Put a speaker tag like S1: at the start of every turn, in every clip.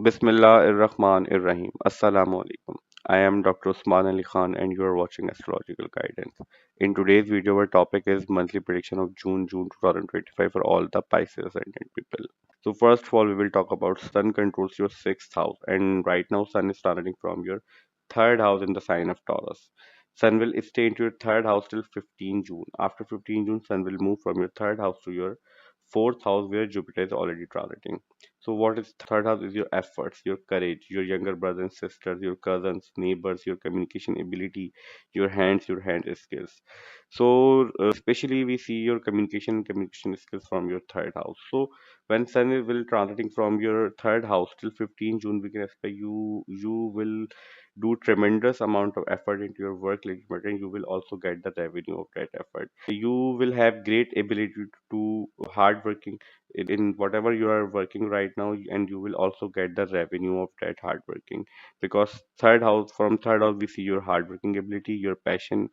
S1: Bismillahir-Rahmanir-Rahim. Assalamu alaikum. I am Dr. Usman Ali Khan and you are watching Astrological Guidance. In today's video, our topic is monthly prediction of June 2025 for all the Pisces Ascendant people. So first of all, we will talk about Sun controls your sixth house, and right now Sun is starting from your third house in the sign of Taurus. Sun will stay into your third house till 15 June. After 15 June, Sun will move from your third house to your fourth house where Jupiter is already transiting. So what is third house is your efforts, your courage, your younger brothers and sisters, your cousins, neighbors, your communication ability, your hand skills. So especially we see your communication skills from your third house. So when will transiting from your third house till 15 June, we can expect you will do tremendous amount of effort into your work related matter, and you will also get the revenue of that effort. You will have great ability to do hard working in whatever you are working right now, and you will also get the revenue of that hard working, because third house we see your hard working ability, your passion,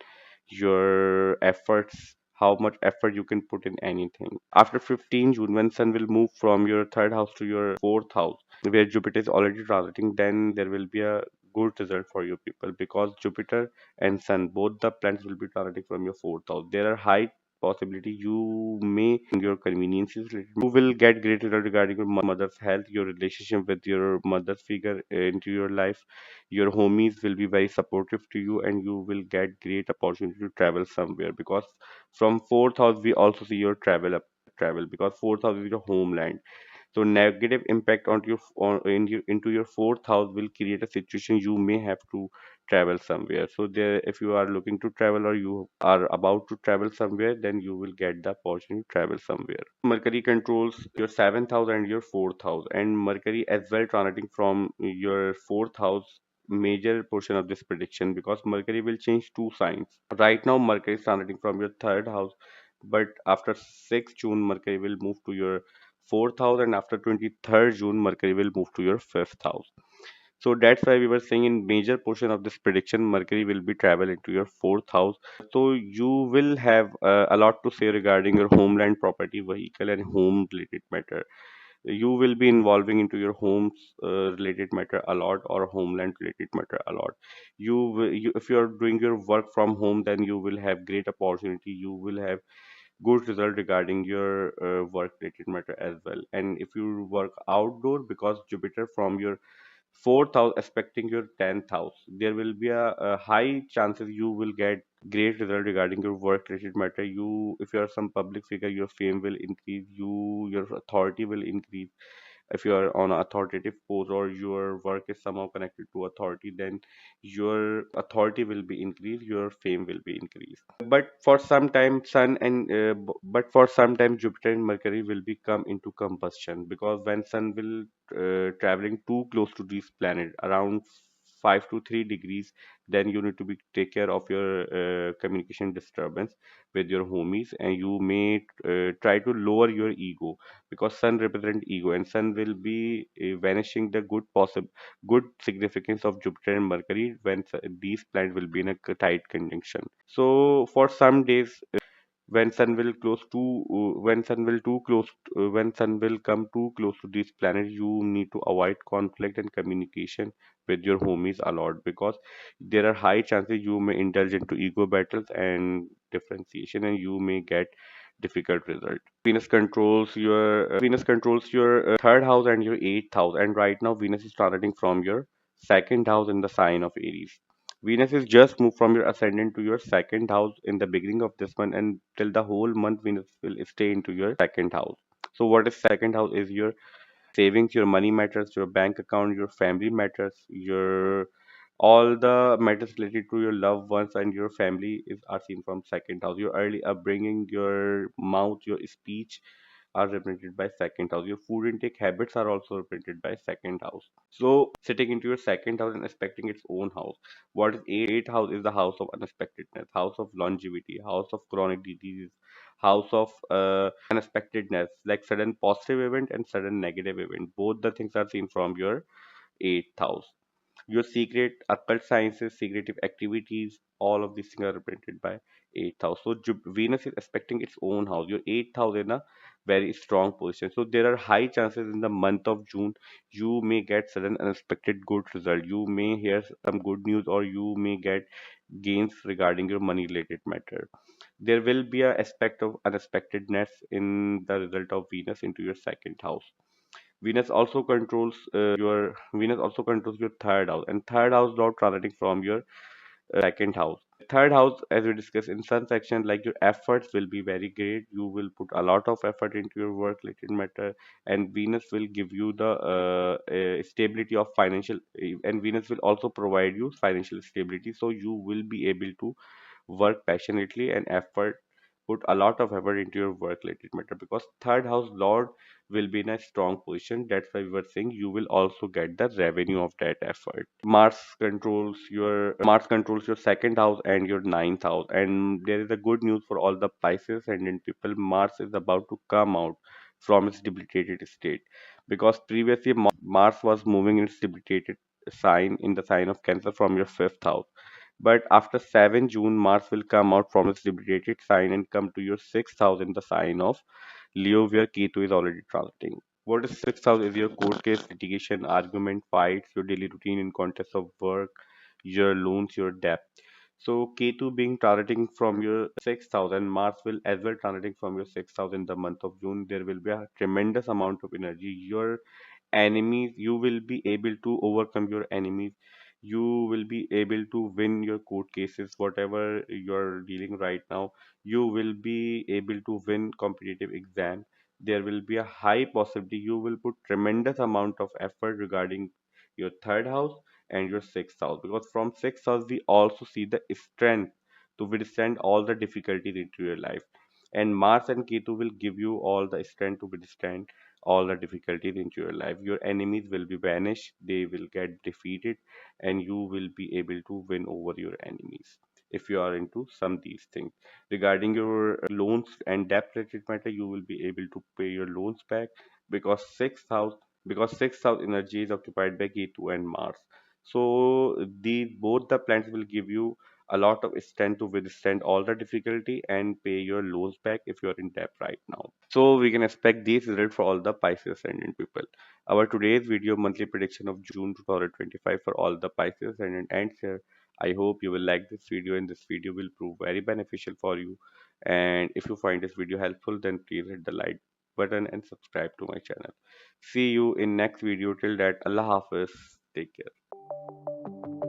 S1: your efforts, how much effort you can put in anything. After 15 June, when Sun will move from your third house to your fourth house, where Jupiter is already transiting, then there will be a good result for you people, because Jupiter and Sun, both the planets will be transiting from your fourth house. There are high possibility you may your conveniences related. You will get great result regarding your mother's health, your relationship with your mother's figure into your life. Your homies will be very supportive to you, and you will get great opportunity to travel somewhere, because from fourth house we also see your travel, because fourth house is your homeland. So negative impact onto into your fourth house will create a situation you may have to travel somewhere. So there, if you are looking to travel or you are about to travel somewhere, then you will get the opportunity to travel somewhere. Mercury controls your seventh house and your fourth house, and Mercury as well transiting from your fourth house major portion of this prediction, because Mercury will change two signs. Right now Mercury is transiting from your third house, but after 6th June Mercury will move to your fourth house, and after 23rd June Mercury will move to your fifth house. So that's why we were saying in major portion of this prediction Mercury will be travel into your fourth house. So you will have a lot to say regarding your homeland, property, vehicle and home related matter. You will be involving into your homes related matter a lot, or homeland related matter a lot. If you are doing your work from home, then you will have great opportunity, you will have good result regarding your work related matter as well. And if you work outdoor, because Jupiter from your fourth house aspecting your 10th house, there will be a high chances you will get great result regarding your work related matter. You, if you are some public figure, your fame will increase, your authority will increase. If you are on an authoritative post or your work is somehow connected to authority, then your authority will be increased, your fame will be increased. But for some time but for some time Jupiter and Mercury will become into combustion, because when Sun will traveling too close to these planets around 5 to 3 degrees, then you need to be take care of your communication disturbance with your homies, and you may try to lower your ego, because Sun represent ego, and Sun will be vanishing the good significance of Jupiter and Mercury when these planets will be in a tight conjunction. So for some days, when Sun will come too close to this planet, you need to avoid conflict and communication with your homies a lot, because there are high chances you may indulge into ego battles and differentiation, and you may get difficult result. Venus controls your third house and your eighth house, and right now Venus is transiting from your second house in the sign of Aries. Venus is just moved from your ascendant to your second house in the beginning of this month, and till the whole month Venus will stay into your second house. So what is second house is your savings, your money matters, your bank account, your family matters, your all the matters related to your loved ones and your family is are seen from second house. Your early upbringing, your mouth, your speech are represented by second house. Your food intake habits are also represented by second house. So sitting into your second house and expecting its own house. What is eighth house is the house of unexpectedness, house of longevity, house of chronic diseases, house of unexpectedness, like sudden positive event and sudden negative event. Both the things are seen from your eighth house. Your secret occult sciences, secretive activities, all of these things are represented by eighth house. So Venus is expecting its own house. Your eighth house in a very strong position. So there are high chances in the month of June you may get sudden unexpected good result. You may hear some good news, or you may get gains regarding your money related matter. There will be a aspect of unexpectedness in the result of Venus into your second house. Venus also controls your third house, and third house lord transiting from your second house. Third house, as we discussed in some section, like your efforts will be very great. You will put a lot of effort into your work related matter, and Venus will give you the stability of financial, and Venus will also provide you financial stability. So you will be able to work passionately and put a lot of effort into your work related matter, because third house lord will be in a strong position. That's why we were saying you will also get the revenue of that effort. Mars controls your second house and your ninth house, and there is a good news for all the Pisces ascendant people. Mars is about to come out from its debilitated state, because previously Mars was moving in its debilitated sign, in the sign of Cancer, from your fifth house. But after 7 June, Mars will come out from its debilitated sign and come to your sixth house in the sign of Leo, where Ketu is already transiting. What is sixth house is your court case, litigation, argument, fights, your daily routine in context of work, your loans, your debt. So Ketu being transiting from your sixth house, and Mars will as well transiting from your sixth house in the month of June. There will be a tremendous amount of energy. Your enemies, you will be able to overcome your enemies. You will be able to win your court cases, whatever you're dealing right now. You will be able to win competitive exam. There will be a high possibility you will put tremendous amount of effort regarding your third house and your sixth house, because from sixth house we also see the strength to withstand all the difficulties into your life. And Mars and Ketu will give you all the strength to withstand all the difficulties into your life. Your enemies will be banished, they will get defeated, and you will be able to win over your enemies if you are into some these things. Regarding your loans and debt related matter, you will be able to pay your loans back, because sixth house energy is occupied by Ketu and Mars. So these both the planets will give you a lot of strength to withstand all the difficulty and pay your loans back if you are in debt right now. So we can expect these results for all the Pisces ascendant people. Our today's video monthly prediction of June 2025 for all the Pisces ascendant ends here. I hope you will like this video, and this video will prove very beneficial for you. And if you find this video helpful, then please hit the like button and subscribe to my channel. See you in next video. Till that, Allah Hafiz. Take care.